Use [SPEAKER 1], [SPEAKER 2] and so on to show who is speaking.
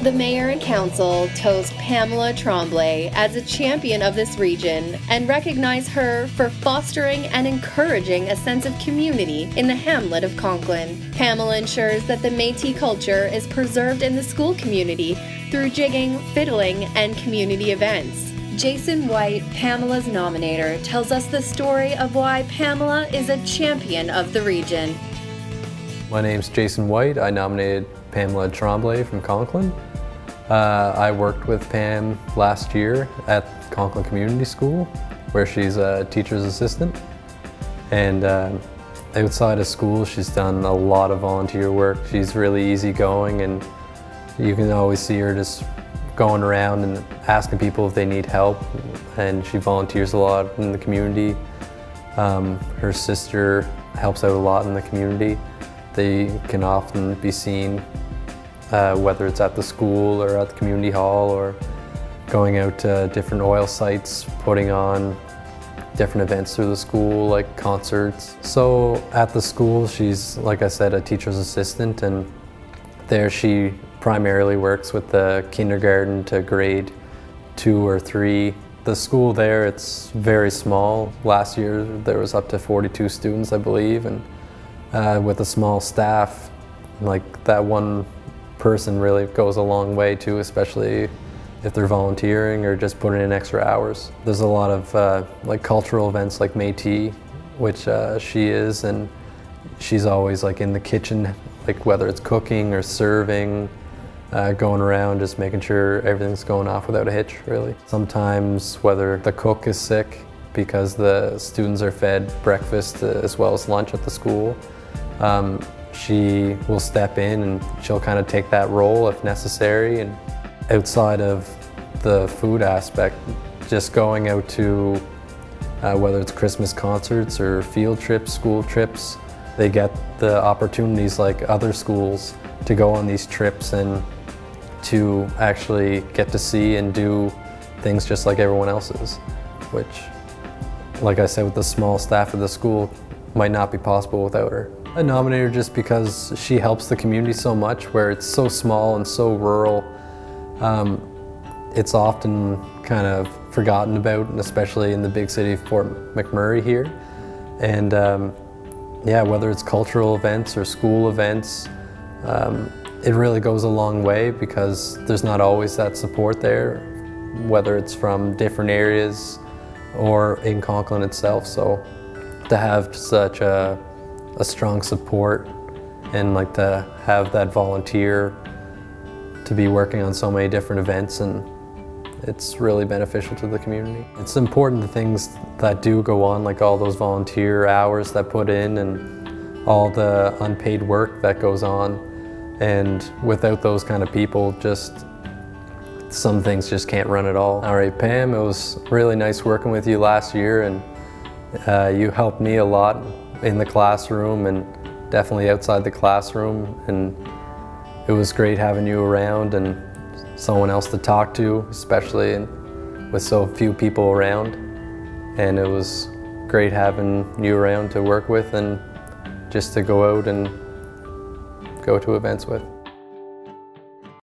[SPEAKER 1] The Mayor and Council toast Pamela Tremblay as a champion of this region and recognize her for fostering and encouraging a sense of community in the hamlet of Conklin. Pamela ensures that the Métis culture is preserved in the school community through jigging, fiddling, and community events. Jason White, Pamela's nominator, tells us the story of why Pamela is a champion of the region.
[SPEAKER 2] My name's Jason White. I nominated Pamela Tremblay from Conklin. I worked with Pam last year at Conklin Community School, where she's a teacher's assistant. And outside of school, she's done a lot of volunteer work. She's really easygoing, and you can always see her just going around and asking people if they need help. And she volunteers a lot in the community. Her sister helps out a lot in the community. They can often be seen whether it's at the school or at the community hall or going out to different oil sites, putting on different events through the school, like concerts. So at the school, she's, like I said, a teacher's assistant, and there she primarily works with the kindergarten to grade 2 or 3. The school there, it's very small. Last year there was up to 42 students, I believe, and with a small staff, like that one person really goes a long way too, especially if they're volunteering or just putting in extra hours. There's a lot of like cultural events like Métis, which she is, and she's always like in the kitchen, like whether it's cooking or serving, going around just making sure everything's going off without a hitch, really. Sometimes whether the cook is sick because the students are fed breakfast as well as lunch at the school, she will step in and she'll kind of take that role if necessary. And outside of the food aspect, just going out to whether it's Christmas concerts or field trips, school trips, they get the opportunities like other schools to go on these trips and to actually get to see and do things just like everyone else's, which, like I said, with the small staff of the school, might not be possible without her. I nominated her just because she helps the community so much, where it's so small and so rural. It's often kind of forgotten about, and especially in the big city of Fort McMurray here. And yeah, whether it's cultural events or school events, it really goes a long way because there's not always that support there, whether it's from different areas or in Conklin itself. So to have such a strong support and like to have that volunteer to be working on so many different events, and it's really beneficial to the community. It's important the things that do go on, like all those volunteer hours that put in and all the unpaid work that goes on. And without those kind of people, just some things just can't run at all. All right, Pam, it was really nice working with you last year, and you helped me a lot in the classroom and definitely outside the classroom, and it was great having you around and someone else to talk to, especially with so few people around. And it was great having you around to work with and just to go out and go to events with.